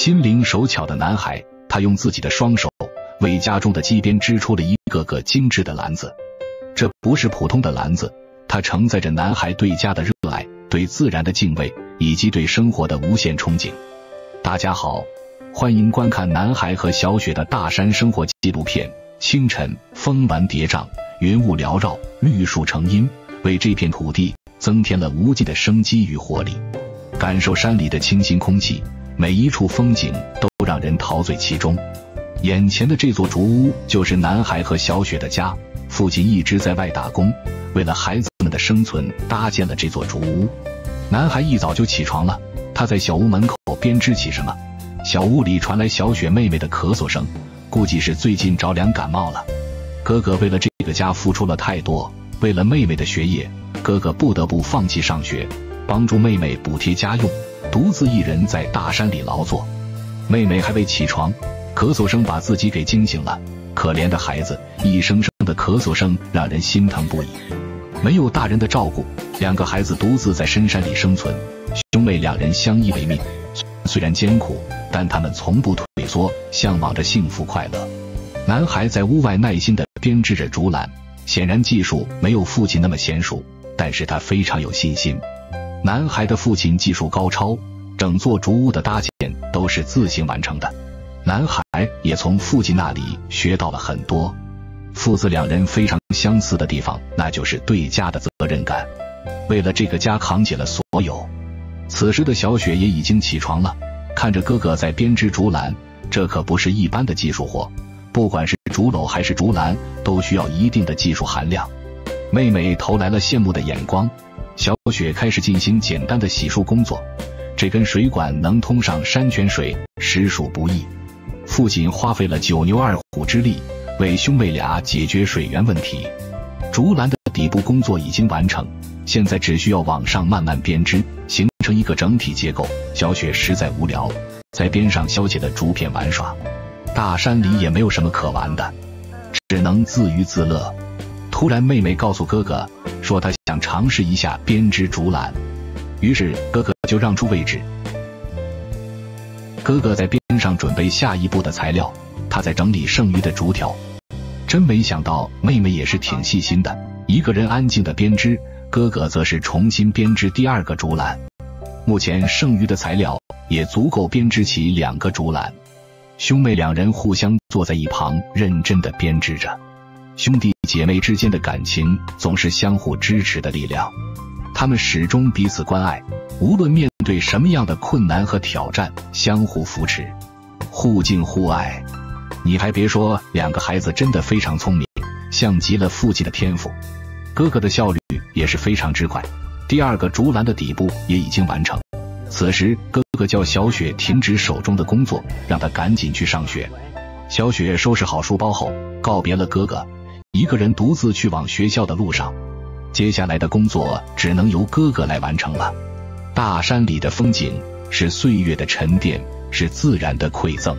心灵手巧的男孩，他用自己的双手为家中的鸡编织出了一个个精致的篮子。这不是普通的篮子，它承载着男孩对家的热爱，对自然的敬畏，以及对生活的无限憧憬。大家好，欢迎观看男孩和小雪的大山生活纪录片。清晨，峰峦叠嶂，云雾缭绕，绿树成荫，为这片土地增添了无尽的生机与活力。感受山里的清新空气，每一处风景都让人陶醉其中。眼前的这座竹屋就是男孩和小雪的家，父亲一直在外打工，为了孩子们的生存搭建了这座竹屋。男孩一早就起床了，他在小屋门口编织起什么。小屋里传来小雪妹妹的咳嗽声，估计是最近着凉感冒了。哥哥为了这个家付出了太多，为了妹妹的学业，哥哥不得不放弃上学，帮助妹妹补贴家用，独自一人在大山里劳作。妹妹还未起床，咳嗽声把自己给惊醒了。可怜的孩子，一声声的咳嗽声让人心疼不已。没有大人的照顾，两个孩子独自在深山里生存。兄妹两人相依为命，虽然艰苦，但他们从不退缩，向往着幸福快乐。男孩在屋外耐心地编织着竹篮，显然技术没有父亲那么娴熟，但是他非常有信心。男孩的父亲技术高超，整座竹屋的搭建都是自行完成的。男孩也从父亲那里学到了很多。父子两人非常相似的地方，那就是对家的责任感，为了这个家扛起了所有。此时的小雪也已经起床了，看着哥哥在编织竹篮，这可不是一般的技术活，不管是竹篓还是竹篮，都需要一定的技术含量。妹妹投来了羡慕的眼光，小雪开始进行简单的洗漱工作。这根水管能通上山泉水，实属不易。父亲花费了9牛2虎之力，为兄妹俩解决水源问题。竹篮的底部工作已经完成，现在只需要往上慢慢编织，形成一个整体结构。小雪实在无聊，在边上削起了竹片玩耍。大山里也没有什么可玩的，只能自娱自乐。突然妹妹告诉哥哥，说她想尝试一下编织竹篮，于是哥哥就让出位置。哥哥在边上准备下一步的材料，他在整理剩余的竹条。真没想到妹妹也是挺细心的，一个人安静的编织，哥哥则是重新编织第2个竹篮。目前剩余的材料也足够编织起2个竹篮。兄妹两人互相坐在一旁认真的编织着。兄弟姐妹之间的感情总是相互支持的力量，他们始终彼此关爱，无论面对什么样的困难和挑战，相互扶持，互敬互爱。你还别说，两个孩子真的非常聪明，像极了父亲的天赋。哥哥的效率也是非常之快，第2个竹篮的底部也已经完成。此时哥哥叫小雪停止手中的工作，让她赶紧去上学。小雪收拾好书包后，告别了哥哥，一个人独自去往学校的路上。接下来的工作只能由哥哥来完成了。大山里的风景是岁月的沉淀，是自然的馈赠，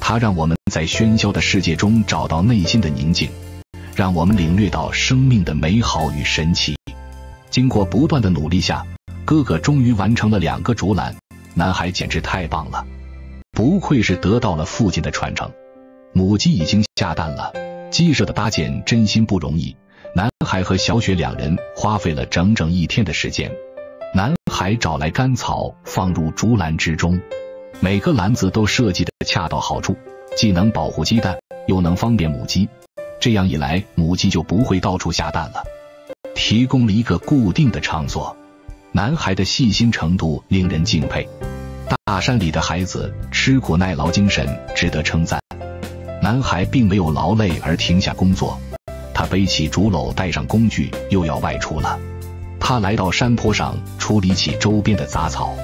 它让我们在喧嚣的世界中找到内心的宁静，让我们领略到生命的美好与神奇。经过不断的努力下，哥哥终于完成了2个竹篮，男孩简直太棒了，不愧是得到了父亲的传承。母鸡已经下蛋了，鸡舍的搭建真心不容易，男孩和小雪两人花费了整整1天的时间。男孩找来干草放入竹篮之中，每个篮子都设计得恰到好处，既能保护鸡蛋，又能方便母鸡，这样一来母鸡就不会到处下蛋了，提供了一个固定的场所。男孩的细心程度令人敬佩，大山里的孩子吃苦耐劳精神值得称赞。男孩并没有劳累而停下工作，他背起竹篓，带上工具，又要外出了。他来到山坡上处理起周边的杂草，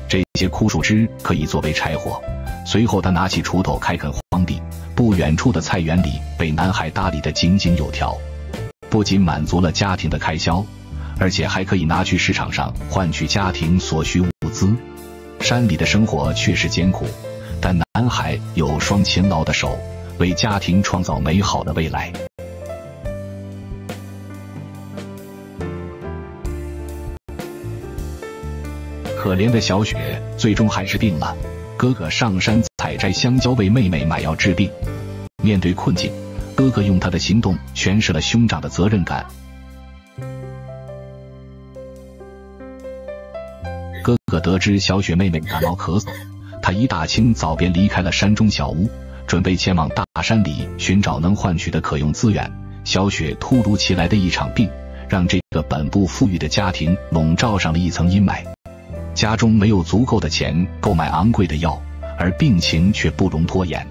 这些枯树枝可以作为柴火。随后他拿起锄头开垦荒地，不远处的菜园里被男孩打理得井井有条，不仅满足了家庭的开销，而且还可以拿去市场上换取家庭所需物资。山里的生活确实艰苦，但男孩有双勤劳的手，为家庭创造美好的未来。可怜的小雪最终还是病了，哥哥上山采摘香蕉，为妹妹买药治病。面对困境，哥哥用他的行动诠释了兄长的责任感。哥哥得知小雪妹妹感冒咳嗽，他一大清早便离开了山中小屋，准备前往大山里寻找能换取的可用资源。小雪突如其来的一场病，让这个本不富裕的家庭笼罩上了一层阴霾。家中没有足够的钱购买昂贵的药，而病情却不容拖延。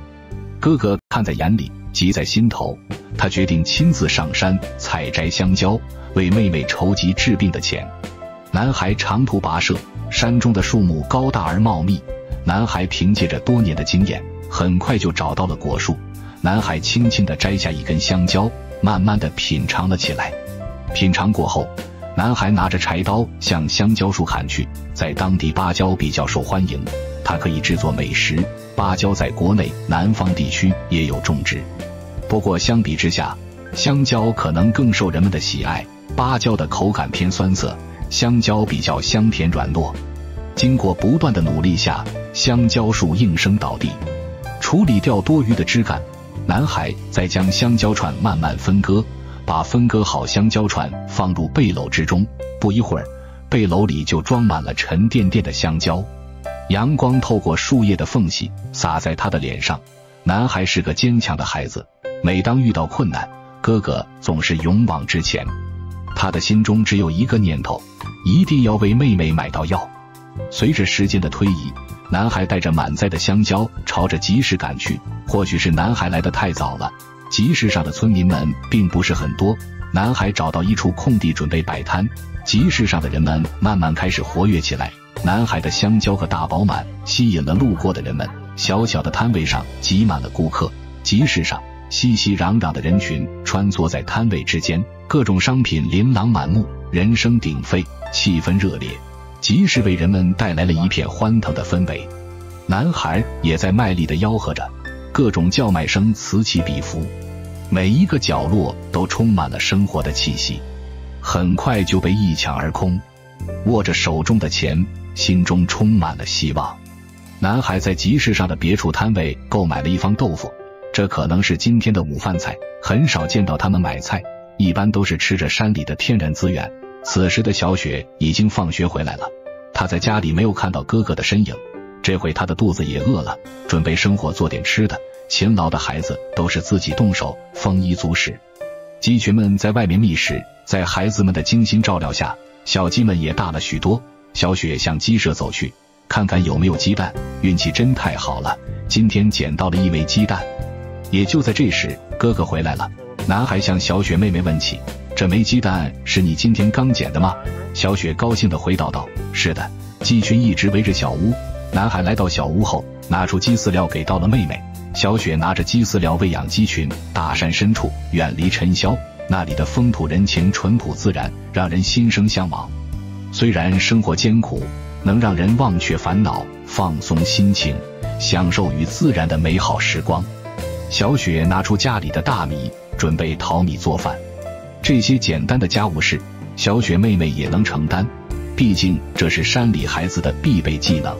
哥哥看在眼里，急在心头，他决定亲自上山采摘香蕉，为妹妹筹集治病的钱。男孩长途跋涉，山中的树木高大而茂密，男孩凭借着多年的经验，很快就找到了果树。男孩轻轻地摘下一根香蕉，慢慢地品尝了起来。品尝过后，男孩拿着柴刀向香蕉树砍去。在当地，芭蕉比较受欢迎，它可以制作美食。芭蕉在国内南方地区也有种植，不过相比之下，香蕉可能更受人们的喜爱。芭蕉的口感偏酸涩，香蕉比较香甜软糯。经过不断的努力下，香蕉树应声倒地。处理掉多余的枝干，男孩再将香蕉串慢慢分割，把分割好香蕉串放入背篓之中。不一会儿，背篓里就装满了沉甸甸的香蕉。阳光透过树叶的缝隙洒在他的脸上。男孩是个坚强的孩子，每当遇到困难，哥哥总是勇往直前。他的心中只有一个念头，一定要为妹妹买到药。随着时间的推移，男孩带着满载的香蕉朝着集市赶去。或许是男孩来得太早了，集市上的村民们并不是很多。男孩找到一处空地准备摆摊，集市上的人们慢慢开始活跃起来。男孩的香蕉和大饱满吸引了路过的人们，小小的摊位上挤满了顾客。集市上熙熙攘攘的人群穿梭在摊位之间，各种商品琳琅满目，人声鼎沸，气氛热烈。集市为人们带来了一片欢腾的氛围。男孩也在卖力地吆喝着，各种叫卖声此起彼伏，每一个角落都充满了生活的气息，很快就被一抢而空。握着手中的钱，心中充满了希望。男孩在集市上的别处摊位购买了一方豆腐，这可能是今天的午饭菜，很少见到他们买菜，一般都是吃着山里的天然资源。此时的小雪已经放学回来了，她在家里没有看到哥哥的身影，这回她的肚子也饿了，准备生火做点吃的。勤劳的孩子都是自己动手，丰衣足食。鸡群们在外面觅食，在孩子们的精心照料下，小鸡们也大了许多。小雪向鸡舍走去，看看有没有鸡蛋，运气真太好了，今天捡到了一枚鸡蛋。也就在这时，哥哥回来了。男孩向小雪妹妹问起，这枚鸡蛋是你今天刚捡的吗？小雪高兴地回答道，是的。鸡群一直围着小屋，男孩来到小屋后，拿出鸡饲料给到了妹妹。小雪拿着鸡饲料喂养鸡群。大山深处，远离尘嚣，那里的风土人情淳朴自然，让人心生向往。虽然生活艰苦，能让人忘却烦恼，放松心情，享受与自然的美好时光。小雪拿出家里的大米，准备淘米做饭。这些简单的家务事，小雪妹妹也能承担，毕竟这是山里孩子的必备技能。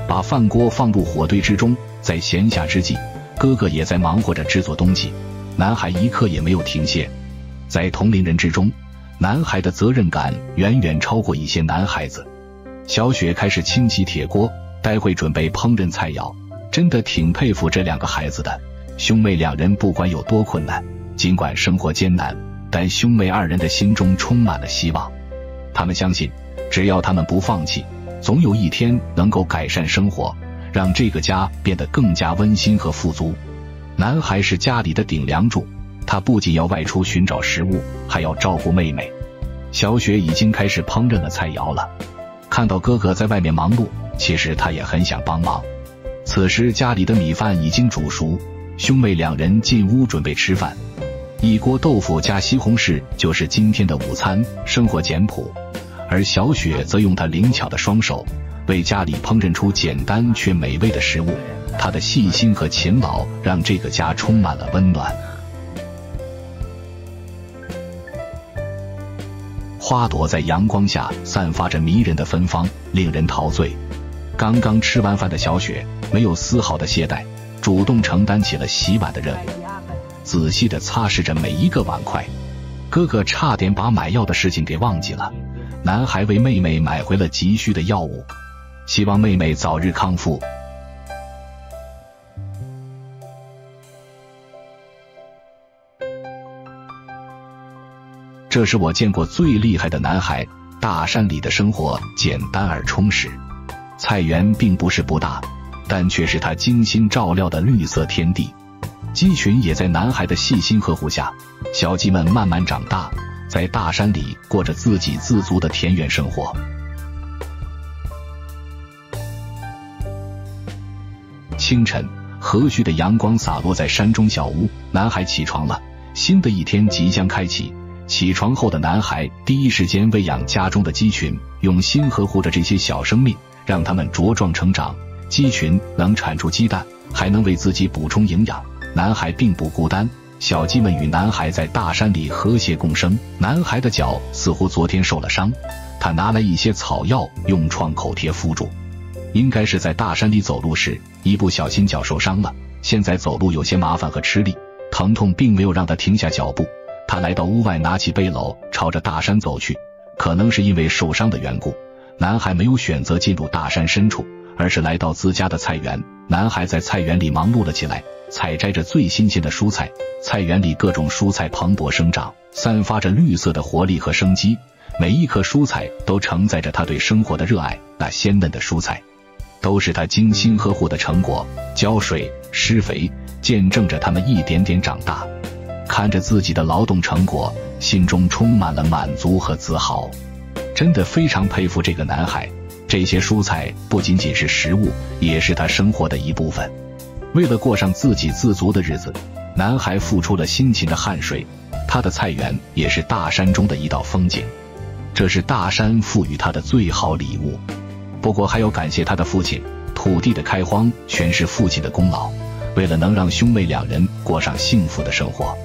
把饭锅放入火堆之中，在闲暇之际，哥哥也在忙活着制作东西。男孩一刻也没有停歇。在同龄人之中，男孩的责任感远远超过一些男孩子。小雪开始清洗铁锅，待会准备烹饪菜肴，真的挺佩服这两个孩子的。兄妹两人不管有多困难，尽管生活艰难，但兄妹二人的心中充满了希望。他们相信，只要他们不放弃，总有一天能够改善生活，让这个家变得更加温馨和富足。男孩是家里的顶梁柱，他不仅要外出寻找食物，还要照顾妹妹。小雪已经开始烹饪了菜肴了。看到哥哥在外面忙碌，其实他也很想帮忙。此时家里的米饭已经煮熟，兄妹两人进屋准备吃饭。一锅豆腐加西红柿就是今天的午餐，生活简朴。而小雪则用她灵巧的双手，为家里烹饪出简单却美味的食物。她的细心和勤劳让这个家充满了温暖。花朵在阳光下散发着迷人的芬芳，令人陶醉。刚刚吃完饭的小雪没有丝毫的懈怠，主动承担起了洗碗的任务，仔细地擦拭着每一个碗筷。哥哥差点把买药的事情给忘记了，男孩为妹妹买回了急需的药物，希望妹妹早日康复。这是我见过最厉害的男孩。大山里的生活简单而充实，菜园并不是不大，但却是他精心照料的绿色天地。鸡群也在男孩的细心呵护下，小鸡们慢慢长大，在大山里过着自给自足的田园生活。清晨，和煦的阳光洒落在山中小屋，男孩起床了，新的一天即将开启。起床后的男孩第一时间喂养家中的鸡群，用心呵护着这些小生命，让它们茁壮成长。鸡群能产出鸡蛋，还能为自己补充营养。男孩并不孤单，小鸡们与男孩在大山里和谐共生。男孩的脚似乎昨天受了伤，他拿来一些草药用创口贴敷住。应该是在大山里走路时一不小心脚受伤了，现在走路有些麻烦和吃力，疼痛并没有让他停下脚步。他来到屋外，拿起背篓朝着大山走去。可能是因为受伤的缘故，男孩没有选择进入大山深处，而是来到自家的菜园。男孩在菜园里忙碌了起来，采摘着最新鲜的蔬菜。菜园里各种蔬菜蓬勃生长，散发着绿色的活力和生机，每一颗蔬菜都承载着他对生活的热爱。那鲜嫩的蔬菜都是他精心呵护的成果，浇水施肥，见证着它们一点点长大。看着自己的劳动成果，心中充满了满足和自豪。真的非常佩服这个男孩，这些蔬菜不仅仅是食物，也是他生活的一部分。为了过上自给自足的日子，男孩付出了辛勤的汗水。他的菜园也是大山中的一道风景，这是大山赋予他的最好礼物。不过还要感谢他的父亲，土地的开荒全是父亲的功劳。为了能让兄妹两人过上幸福的生活，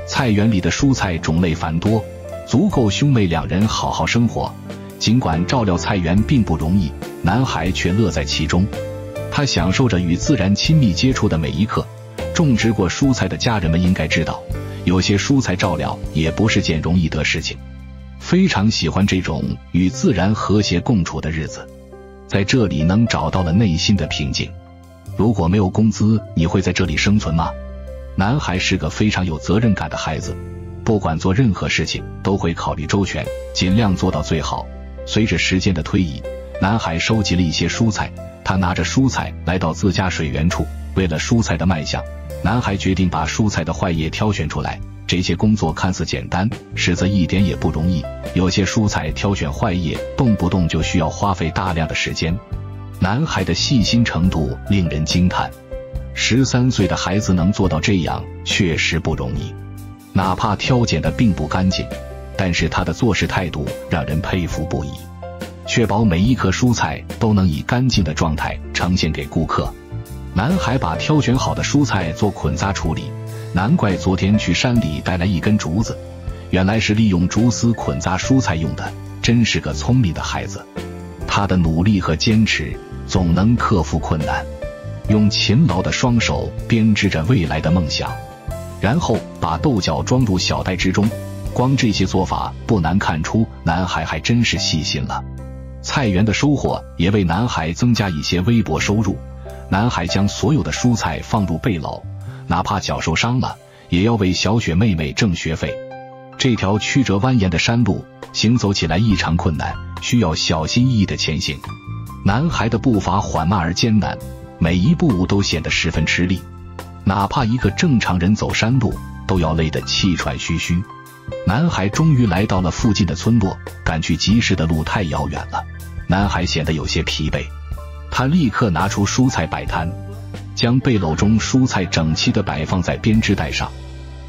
菜园里的蔬菜种类繁多，足够兄妹两人好好生活。尽管照料菜园并不容易，男孩却乐在其中。他享受着与自然亲密接触的每一刻。种植过蔬菜的家人们应该知道，有些蔬菜照料也不是件容易的事情。非常喜欢这种与自然和谐共处的日子，在这里能找到了内心的平静。如果没有工资，你会在这里生存吗？男孩是个非常有责任感的孩子，不管做任何事情都会考虑周全，尽量做到最好。随着时间的推移，男孩收集了一些蔬菜，他拿着蔬菜来到自家水源处。为了蔬菜的卖相，男孩决定把蔬菜的坏叶挑选出来。这些工作看似简单，实则一点也不容易。有些蔬菜挑选坏叶，动不动就需要花费大量的时间。男孩的细心程度令人惊叹，13岁的孩子能做到这样，确实不容易。哪怕挑拣的并不干净，但是他的做事态度让人佩服不已，确保每一颗蔬菜都能以干净的状态呈现给顾客。男孩把挑选好的蔬菜做捆扎处理，难怪昨天去山里带来一根竹子，原来是利用竹丝捆扎蔬菜用的，真是个聪明的孩子。他的努力和坚持总能克服困难，用勤劳的双手编织着未来的梦想，然后把豆角装入小袋之中。光这些做法不难看出，男孩还真是细心了。菜园的收获也为男孩增加一些微薄收入。男孩将所有的蔬菜放入背篓，哪怕脚受伤了，也要为小雪妹妹挣学费。这条曲折蜿蜒的山路行走起来异常困难，需要小心翼翼地前行。男孩的步伐缓慢而艰难，每一步都显得十分吃力，哪怕一个正常人走山路都要累得气喘吁吁。男孩终于来到了附近的村落，赶去集市的路太遥远了，男孩显得有些疲惫。他立刻拿出蔬菜摆摊，将背篓中蔬菜整齐地摆放在编织袋上。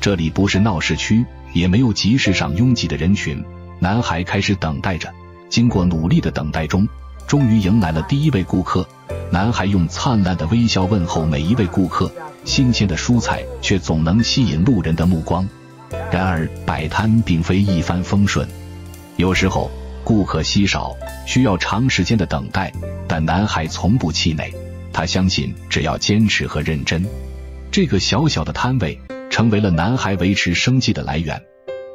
这里不是闹市区，也没有集市上拥挤的人群。男孩开始等待着，经过努力的等待中，终于迎来了第一位顾客。男孩用灿烂的微笑问候每一位顾客，新鲜的蔬菜却总能吸引路人的目光。然而摆摊并非一帆风顺，有时候顾客稀少，需要长时间的等待，但男孩从不气馁。他相信只要坚持和认真，这个小小的摊位成为了男孩维持生计的来源。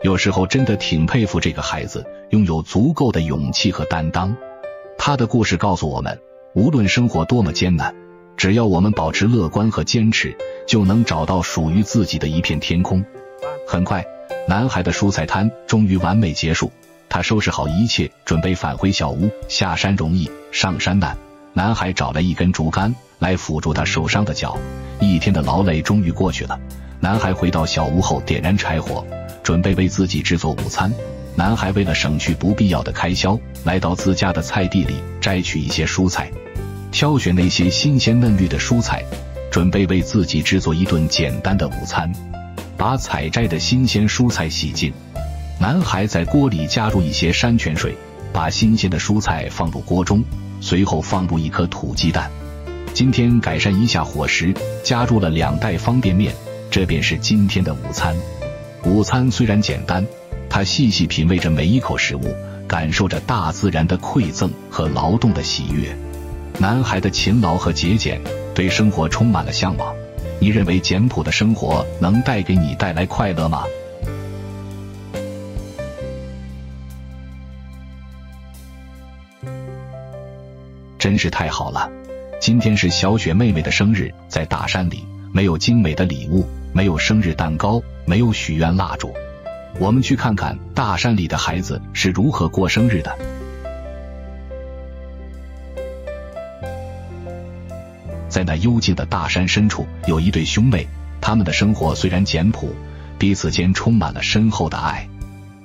有时候真的挺佩服这个孩子拥有足够的勇气和担当。他的故事告诉我们，无论生活多么艰难，只要我们保持乐观和坚持，就能找到属于自己的一片天空。很快，男孩的蔬菜摊终于完美结束，他收拾好一切，准备返回小屋。下山容易，上山难。男孩找来一根竹竿来辅助他受伤的脚。一天的劳累终于过去了。男孩回到小屋后，点燃柴火，准备为自己制作午餐。男孩为了省去不必要的开销，来到自家的菜地里摘取一些蔬菜，挑选那些新鲜嫩绿的蔬菜，准备为自己制作一顿简单的午餐。把采摘的新鲜蔬菜洗净，男孩在锅里加入一些山泉水，把新鲜的蔬菜放入锅中，随后放入一颗土鸡蛋。今天改善一下伙食，加入了2袋方便面，这便是今天的午餐。午餐虽然简单，他细细品味着每一口食物，感受着大自然的馈赠和劳动的喜悦。男孩的勤劳和节俭对生活充满了向往。你认为简朴的生活能带来快乐吗？真是太好了！今天是小雪妹妹的生日，在大山里，没有精美的礼物，没有生日蛋糕，没有许愿蜡烛。我们去看看大山里的孩子是如何过生日的。在那幽静的大山深处，有一对兄妹，他们的生活虽然简朴，彼此间充满了深厚的爱。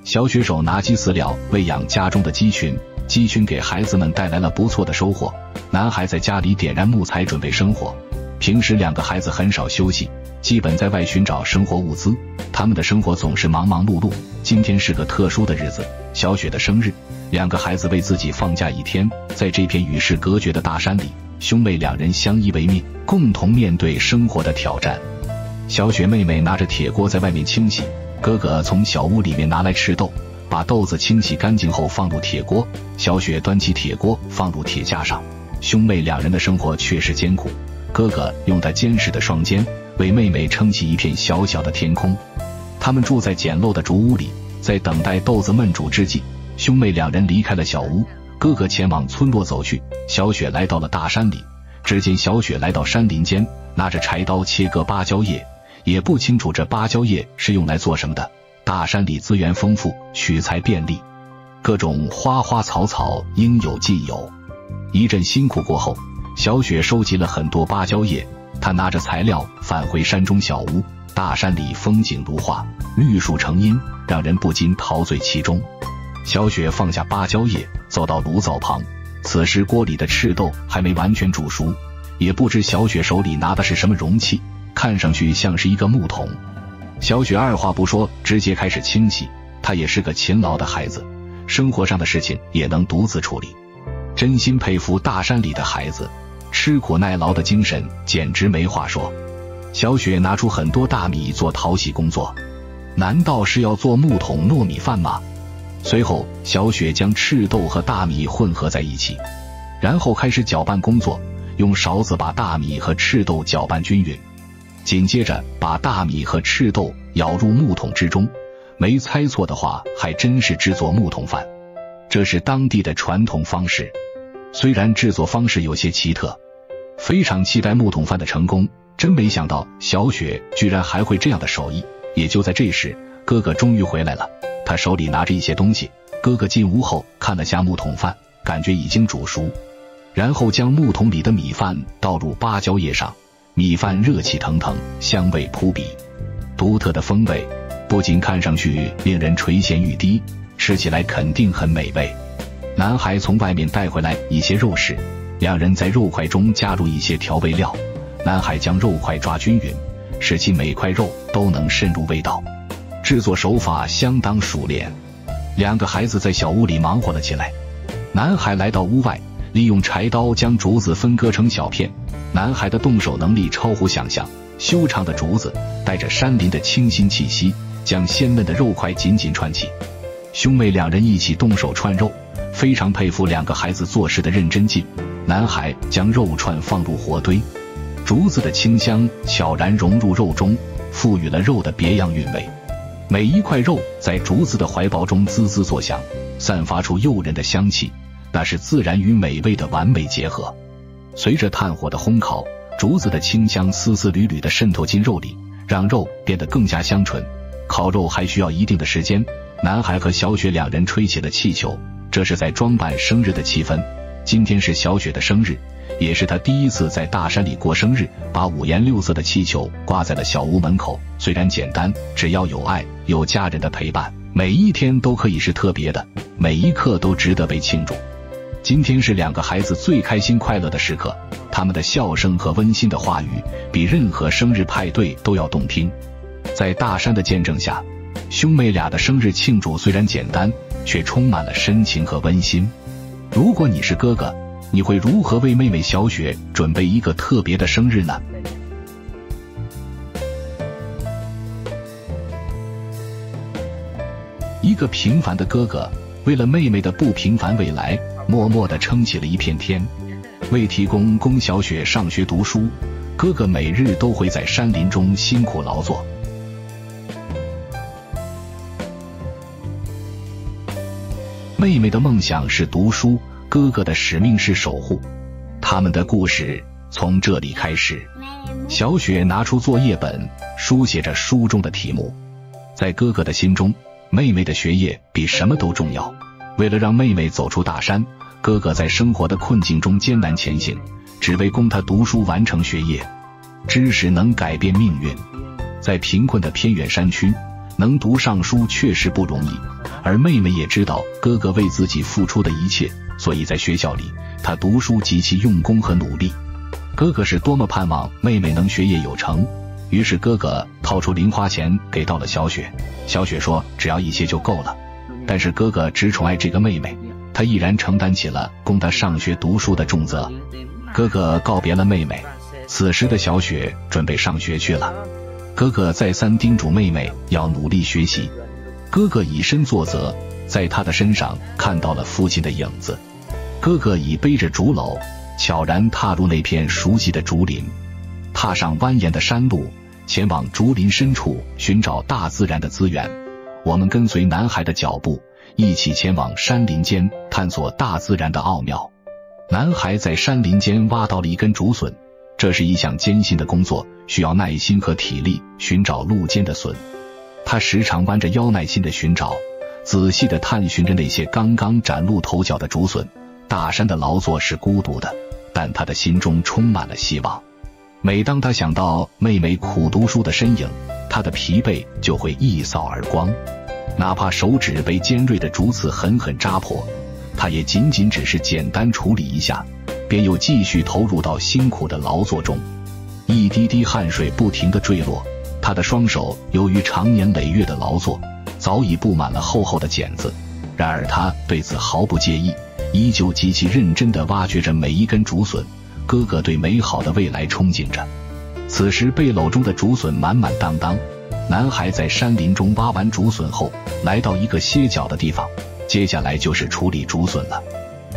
小雪手拿鸡饲料喂养家中的鸡群，鸡群给孩子们带来了不错的收获。男孩在家里点燃木材准备生火。平时2个孩子很少休息，基本在外寻找生活物资，他们的生活总是忙忙碌碌。今天是个特殊的日子，小雪的生日，2个孩子为自己放假一天，在这片与世隔绝的大山里，兄妹2人相依为命，共同面对生活的挑战。小雪妹妹拿着铁锅在外面清洗，哥哥从小屋里面拿来赤豆，把豆子清洗干净后放入铁锅，小雪端起铁锅放入铁架上。兄妹2人的生活确实艰苦，哥哥用他坚实的双肩为妹妹撑起一片小小的天空。他们住在简陋的竹屋里，在等待豆子焖煮之际，兄妹2人离开了小屋，哥哥前往村落走去，小雪来到了大山里。只见小雪来到山林间，拿着柴刀切割芭蕉叶，也不清楚这芭蕉叶是用来做什么的。大山里资源丰富，取材便利，各种花花草草应有尽有。一阵辛苦过后，小雪收集了很多芭蕉叶，她拿着材料返回山中小屋。大山里风景如画，绿树成荫，让人不禁陶醉其中。小雪放下芭蕉叶，走到炉灶旁，此时锅里的赤豆还没完全煮熟，也不知小雪手里拿的是什么容器，看上去像是一个木桶。小雪二话不说，直接开始清洗。她也是个勤劳的孩子，生活上的事情也能独自处理。真心佩服大山里的孩子，吃苦耐劳的精神简直没话说。小雪拿出很多大米做淘洗工作，难道是要做木桶糯米饭吗？随后小雪将赤豆和大米混合在一起，然后开始搅拌工作，用勺子把大米和赤豆搅拌均匀，紧接着把大米和赤豆舀入木桶之中。没猜错的话，还真是制作木桶饭，这是当地的传统方式。虽然制作方式有些奇特，非常期待木桶饭的成功，真没想到小雪居然还会这样的手艺。也就在这时，哥哥终于回来了，他手里拿着一些东西。哥哥进屋后看了下木桶饭，感觉已经煮熟，然后将木桶里的米饭倒入芭蕉叶上，米饭热气腾腾，香味扑鼻，独特的风味不仅看上去令人垂涎欲滴，吃起来肯定很美味。男孩从外面带回来一些肉食，2人在肉块中加入一些调味料，男孩将肉块抓均匀，使其每块肉都能渗入味道，制作手法相当熟练。2个孩子在小屋里忙活了起来。男孩来到屋外，利用柴刀将竹子分割成小片。男孩的动手能力超乎想象，修长的竹子带着山林的清新气息，将鲜嫩的肉块紧紧串起。兄妹2人一起动手串肉，非常佩服2个孩子做事的认真劲。男孩将肉串放入火堆，竹子的清香悄然融入肉中，赋予了肉的别样韵味。每一块肉在竹子的怀抱中滋滋作响，散发出诱人的香气，那是自然与美味的完美结合。随着炭火的烘烤，竹子的清香丝丝缕缕地渗透进肉里，让肉变得更加香醇。烤肉还需要一定的时间，男孩和小雪两人吹起了气球，这是在装扮生日的气氛。今天是小雪的生日，也是她第一次在大山里过生日，把五颜六色的气球挂在了小屋门口。虽然简单，只要有爱，有家人的陪伴，每一天都可以是特别的，每一刻都值得被庆祝。今天是两个孩子最开心快乐的时刻，他们的笑声和温馨的话语比任何生日派对都要动听。在大山的见证下，兄妹俩的生日庆祝虽然简单，却充满了深情和温馨。如果你是哥哥，你会如何为妹妹小雪准备一个特别的生日呢？一个平凡的哥哥，为了妹妹的不平凡未来，默默地撑起了一片天。为提供小雪上学读书，哥哥每日都会在山林中辛苦劳作。妹妹的梦想是读书，哥哥的使命是守护。他们的故事从这里开始。小雪拿出作业本，书写着书中的题目。在哥哥的心中，妹妹的学业比什么都重要。为了让妹妹走出大山，哥哥在生活的困境中艰难前行，只为供她读书完成学业。知识能改变命运，在贫困的偏远山区，能读上书确实不容易，而妹妹也知道哥哥为自己付出的一切，所以在学校里，她读书极其用功和努力。哥哥是多么盼望妹妹能学业有成，于是哥哥掏出零花钱给到了小雪。小雪说只要一些就够了，但是哥哥只宠爱这个妹妹，他毅然承担起了供她上学读书的重责。哥哥告别了妹妹，此时的小雪准备上学去了。哥哥再三叮嘱妹妹要努力学习。哥哥以身作则，在他的身上看到了父亲的影子。哥哥已背着竹篓，悄然踏入那片熟悉的竹林，踏上蜿蜒的山路，前往竹林深处寻找大自然的资源。我们跟随男孩的脚步，一起前往山林间探索大自然的奥妙。男孩在山林间挖到了一根竹笋，这是一项艰辛的工作，需要耐心和体力寻找路间的笋。他时常弯着腰耐心地寻找，仔细地探寻着那些刚刚崭露头角的竹笋。大山的劳作是孤独的，但他的心中充满了希望。每当他想到妹妹苦读书的身影，他的疲惫就会一扫而光。哪怕手指被尖锐的竹刺狠狠扎破，他也仅只是简单处理一下，便又继续投入到辛苦的劳作中。一滴滴汗水不停地坠落，他的双手由于长年累月的劳作，早已布满了厚厚的茧子。然而他对此毫不介意，依旧极其认真地挖掘着每一根竹笋。哥哥对美好的未来憧憬着。此时背篓中的竹笋满满当当。男孩在山林中挖完竹笋后，来到一个歇脚的地方，接下来就是处理竹笋了。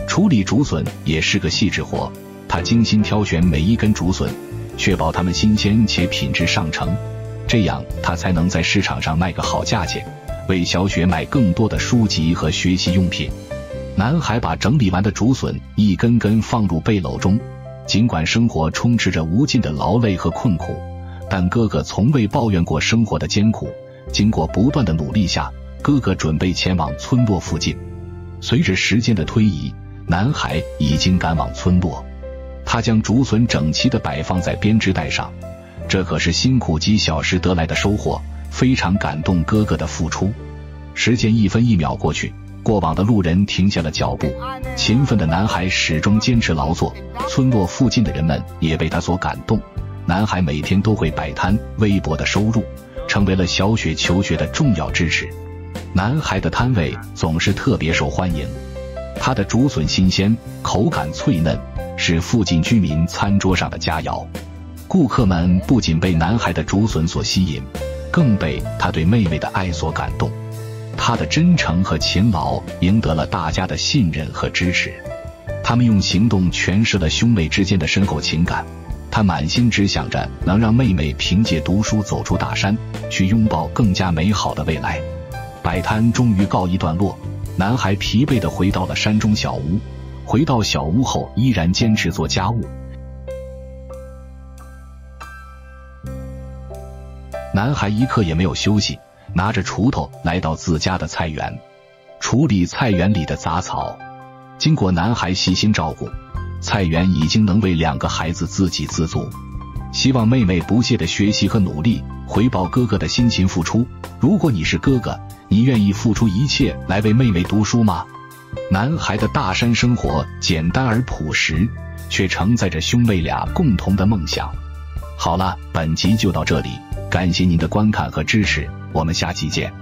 处理竹笋也是个细致活，他精心挑选每一根竹笋，确保它们新鲜且品质上乘，这样他才能在市场上卖个好价钱，为小雪买更多的书籍和学习用品。男孩把整理完的竹笋一根根放入背篓中，尽管生活充斥着无尽的劳累和困苦，但哥哥从未抱怨过生活的艰苦。经过不断的努力下，哥哥准备前往村落附近。随着时间的推移，男孩已经赶往村落。他将竹笋整齐地摆放在编织袋上，这可是辛苦几小时得来的收获，非常感动哥哥的付出。时间一分一秒过去，过往的路人停下了脚步，勤奋的男孩始终坚持劳作，村落附近的人们也被他所感动。男孩每天都会摆摊，微薄的收入成为了小雪求学的重要支持。男孩的摊位总是特别受欢迎，他的竹笋新鲜，口感脆嫩，是附近居民餐桌上的佳肴。顾客们不仅被男孩的竹笋所吸引，更被他对妹妹的爱所感动。他的真诚和勤劳赢得了大家的信任和支持。他们用行动诠释了兄妹之间的深厚情感。他满心只想着能让妹妹凭借读书走出大山，去拥抱更加美好的未来。摆摊终于告一段落，男孩疲惫地回到了山中小屋。回到小屋后，依然坚持做家务。男孩一刻也没有休息，拿着锄头来到自家的菜园，处理菜园里的杂草。经过男孩细心照顾，菜园已经能为2个孩子自给自足。希望妹妹不懈的学习和努力，回报哥哥的辛勤付出。如果你是哥哥，你愿意付出一切来为妹妹读书吗？男孩的大山生活简单而朴实，却承载着兄妹俩共同的梦想。好了，本集就到这里，感谢您的观看和支持，我们下期见。